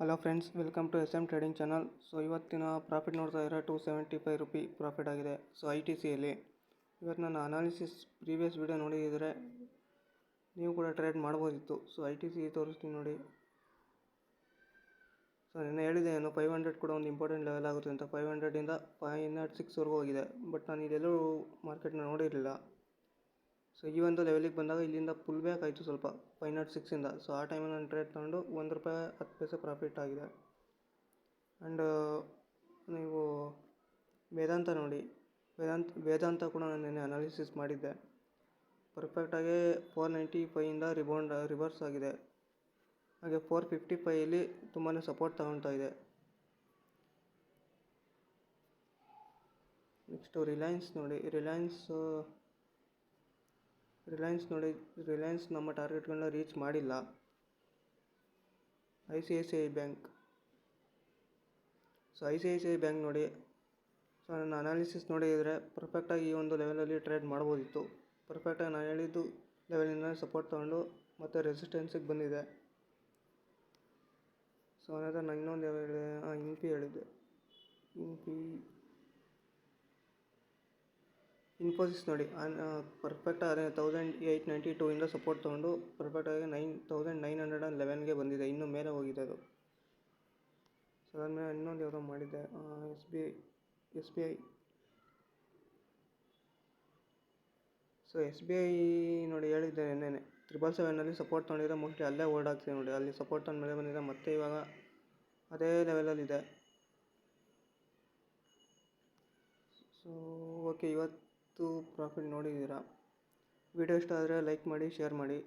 Hello friends, welcome to SM trading channel. So ಇವತ್ತಿನ profit ನೋಡ್ತಾ ಇದ್ದಾರೆ 275 ರೂಪಿ ಪ್ರಾಫಿಟ್ ಆಗಿದೆ. ಸೊ ITCಯಲ್ಲಿ ಇವತ್ತು ನನ್ನ ಅನಾಲಿಸಿಸ್ ಪ್ರೀವಿಯಸ್ ವೀಡಿಯೋ ನೋಡಿದರೆ ನೀವು ಕೂಡ ಟ್ರೇಡ್ ಮಾಡ್ಬೋದಿತ್ತು. ಸೊ ITC ತೋರಿಸ್ತೀನಿ ನೋಡಿ. ಸೊ ನಾನು ಹೇಳಿದೆ ಏನು 500 ಕೂಡ ಒಂದು ಇಂಪಾರ್ಟೆಂಟ್ ಲೆವೆಲ್ ಆಗುತ್ತೆ ಅಂತ. 500ಇಂದ 506ವರೆಗೂ ಹೋಗಿದೆ, ಬಟ್ ನಾನು ಇದೆಲ್ಲೂ ಮಾರ್ಕೆಟ್ನ ನೋಡಿರಲಿಲ್ಲ. ಸೊ ಈ ಒಂದು ಲೆವೆಲಿಗೆ ಬಂದಾಗ ಇಲ್ಲಿಂದ ಪುಲ್ ಬ್ಯಾಕ್ ಆಯಿತು ಸ್ವಲ್ಪ 506ಇಂದ. ಸೊ ಆ ಟೈಮಲ್ಲಿ ನಾನು ಟ್ರೇಡ್ ತೊಗೊಂಡು ₹1.10 ಪ್ರಾಫಿಟ್ ಆಗಿದೆ. ಆ್ಯಂಡ್ ನೀವು ವೇದಾಂತ ನೋಡಿ, ವೇದಾಂತ ಕೂಡ ನಾನು ನೆನ್ನೆ ಅನಾಲಿಸಿಸ್ ಮಾಡಿದ್ದೆ. ಪರ್ಫೆಕ್ಟಾಗಿ 495ಇಂದ ರಿವರ್ಸ್ ಆಗಿದೆ. ಹಾಗೆ 455ಇಲ್ಲಿ ತುಂಬಾ ಸಪೋರ್ಟ್ ತಗೊಳ್ತಾ ಇದೆ. ನೆಕ್ಸ್ಟು ರಿಲಯನ್ಸ್ ನೋಡಿ. ರಿಲಯನ್ಸ್ ನಮ್ಮ ಟಾರ್ಗೆಟ್ಗಳನ್ನ ರೀಚ್ ಮಾಡಿಲ್ಲ. ICICI bank. So ICICI bank ನೋಡಿ. ಸೊ ನನ್ನ ಅನಾಲಿಸಿಸ್ ನೋಡಿದರೆ ಪರ್ಫೆಕ್ಟಾಗಿ ಈ ಒಂದು ಲೆವೆಲಲ್ಲಿ ಟ್ರೇಡ್ ಮಾಡ್ಬೋದಿತ್ತು. ಪರ್ಫೆಕ್ಟಾಗಿ ನಾನು ಹೇಳಿದ್ದು ಲೆವೆಲಿಂದ ಸಪೋರ್ಟ್ ತೊಗೊಂಡು ಮತ್ತು ರೆಸಿಸ್ಟೆನ್ಸಿಗೆ ಬಂದಿದೆ. ಸೊ ಅನಂತರ ನಾನು ಇನ್ನೊಂದು ಲೆವೆಲ್ ಇನ್ಫಿ ಹೇಳಿದ್ದೆ. ಇನ್ಫೋಸಿಸ್ ನೋಡಿ, ಪರ್ಫೆಕ್ಟಾಗಿ 1892ಇಂದ ಸಪೋರ್ಟ್ ತೊಗೊಂಡು ಪರ್ಫೆಕ್ಟಾಗಿ 9911ಗೆ ಬಂದಿದೆ. ಇನ್ನೂ ಮೇಲೆ ಹೋಗಿದೆ ಅದು. ಸೊ ಅದಾದಮೇಲೆ ಇನ್ನೊಂದು ಯಾವುದೋ ಮಾಡಿದ್ದೆ, SBI. ಸೊ SBI ನೋಡಿ, ಹೇಳಿದ್ದೆ ನೆನ್ನೆ 777ನಲ್ಲಿ ಸಪೋರ್ಟ್ ತೊಗೊಂಡಿದ್ರೆ ಮೋಸ್ಟ್ಲಿ ಅಲ್ಲೇ ಹೋಲ್ಡ್ ಆಗ್ತಿದೆ ನೋಡಿ. ಅಲ್ಲಿ ಸಪೋರ್ಟ್ ತೊಗೊಂಡು ಮೇಲೆ ಬಂದಿದೆ, ಮತ್ತೆ ಇವಾಗ ಅದೇ ಲೆವೆಲಲ್ಲಿದೆ. ಸೊ ಓಕೆ, ಇವತ್ತು ಪ್ರಾಫಿಟ್ ನೋಡಿದ್ದೀರಾ. ವಿಡಿಯೋ ಇಷ್ಟ ಆದರೆ ಲೈಕ್ ಮಾಡಿ, ಶೇರ್ ಮಾಡಿ.